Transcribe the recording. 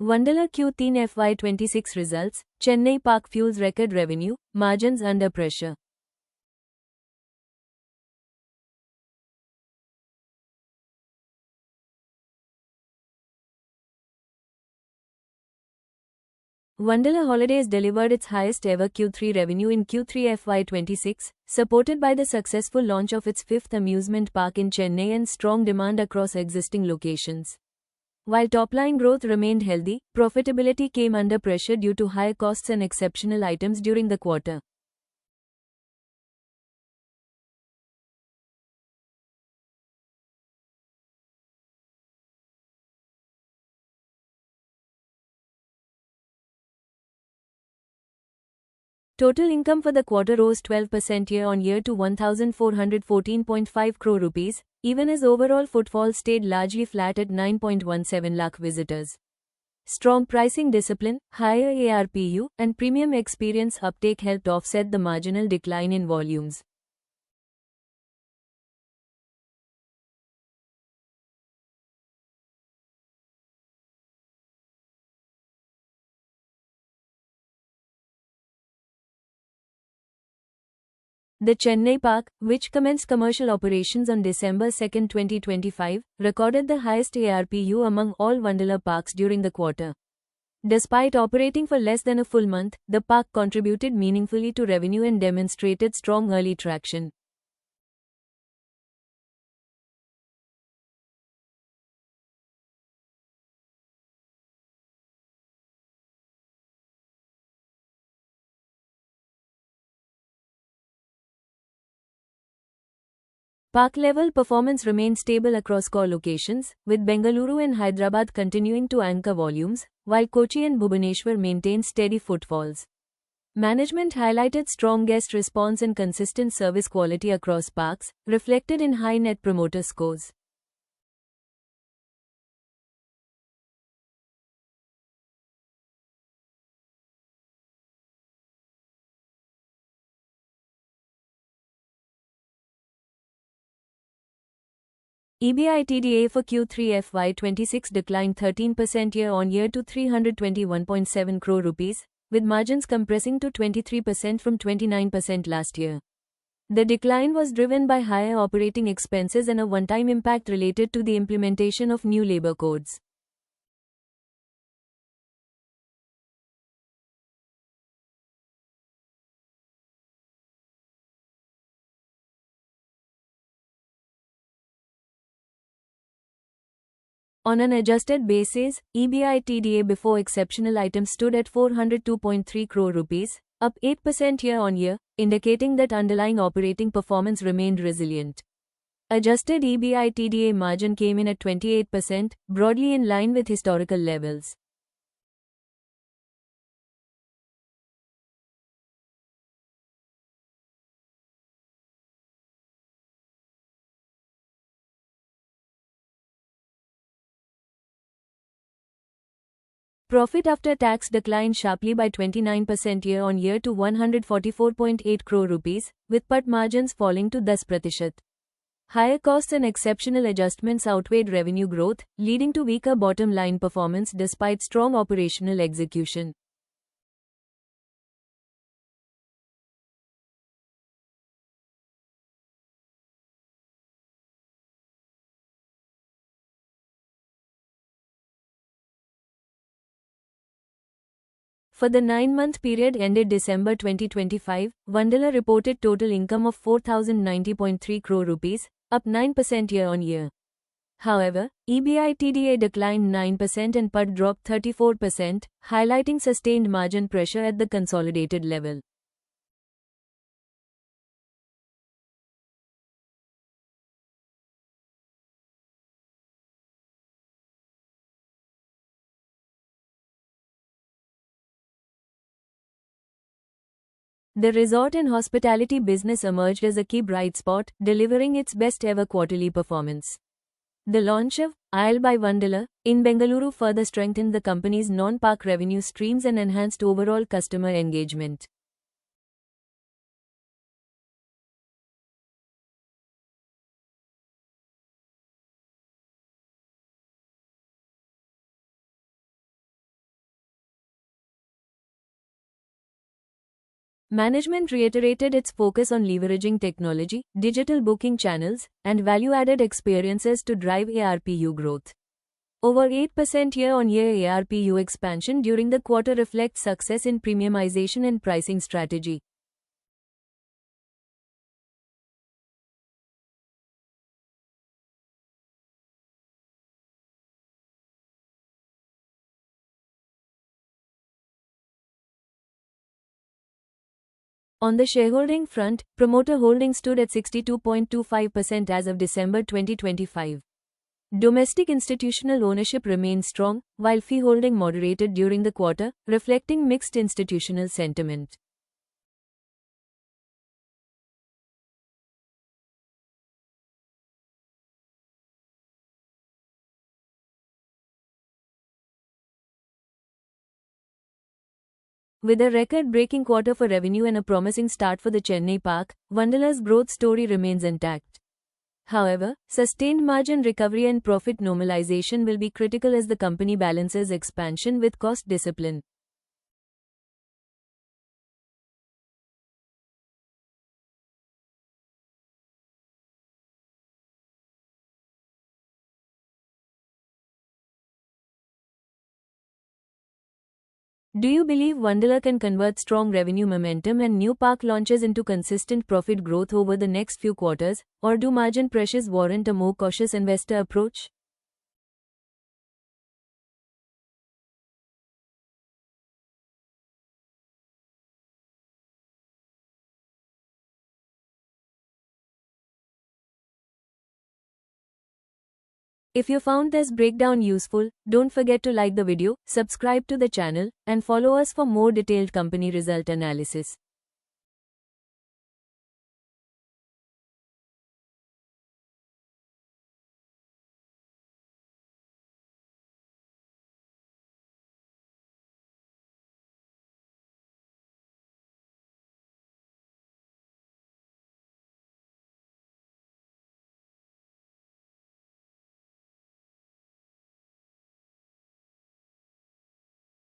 Wonderla Q3 FY26 results. Chennai Park fuels record revenue, margins under pressure. Wonderla Holidays delivered its highest ever Q3 revenue in Q3 FY26, supported by the successful launch of its fifth amusement park in Chennai and strong demand across existing locations. While top-line growth remained healthy, profitability came under pressure due to higher costs and exceptional items during the quarter. Total income for the quarter rose 12% year-on-year to 1,414.5 crore rupees, even as overall footfall stayed largely flat at 9.17 lakh visitors. Strong pricing discipline, higher ARPU, and premium experience uptake helped offset the marginal decline in volumes. The Chennai Park, which commenced commercial operations on December 2, 2025, recorded the highest ARPU among all Wonderla parks during the quarter. Despite operating for less than a full month, the park contributed meaningfully to revenue and demonstrated strong early traction. Park-level performance remained stable across core locations, with Bengaluru and Hyderabad continuing to anchor volumes, while Kochi and Bhubaneswar maintained steady footfalls. Management highlighted strong guest response and consistent service quality across parks, reflected in high Net Promoter scores. EBITDA for Q3 FY26 declined 13% year-on-year to 321.7 crore rupees, with margins compressing to 23% from 29% last year. The decline was driven by higher operating expenses and a one-time impact related to the implementation of new labor codes. On an adjusted basis, EBITDA before exceptional items stood at 402.3 crore rupees, up 8% year-on-year, indicating that underlying operating performance remained resilient. Adjusted EBITDA margin came in at 28%, broadly in line with historical levels. Profit after tax declined sharply by 29% year-on-year to 144.8 crore rupees, with PAT margins falling to 10%. Higher costs and exceptional adjustments outweighed revenue growth, leading to weaker bottom-line performance despite strong operational execution. For the 9-month period ended December 2025, Wonderla reported total income of 4,090.3 crore rupees, up 9% year-on-year. However, EBITDA declined 9% and PAT dropped 34%, highlighting sustained margin pressure at the consolidated level. The resort and hospitality business emerged as a key bright spot, delivering its best ever quarterly performance. The launch of Isle by Wonderla in Bengaluru further strengthened the company's non-park revenue streams and enhanced overall customer engagement. Management reiterated its focus on leveraging technology, digital booking channels, and value-added experiences to drive ARPU growth. Over 8% year-on-year ARPU expansion during the quarter reflects success in premiumization and pricing strategy. On the shareholding front, promoter holding stood at 62.25% as of December 2025. Domestic institutional ownership remained strong, while fee holding moderated during the quarter, reflecting mixed institutional sentiment. With a record-breaking quarter for revenue and a promising start for the Chennai park, Wonderla's growth story remains intact. However, sustained margin recovery and profit normalization will be critical as the company balances expansion with cost discipline. Do you believe Wonderla can convert strong revenue momentum and new park launches into consistent profit growth over the next few quarters, or do margin pressures warrant a more cautious investor approach? If you found this breakdown useful, don't forget to like the video, subscribe to the channel, and follow us for more detailed company result analysis.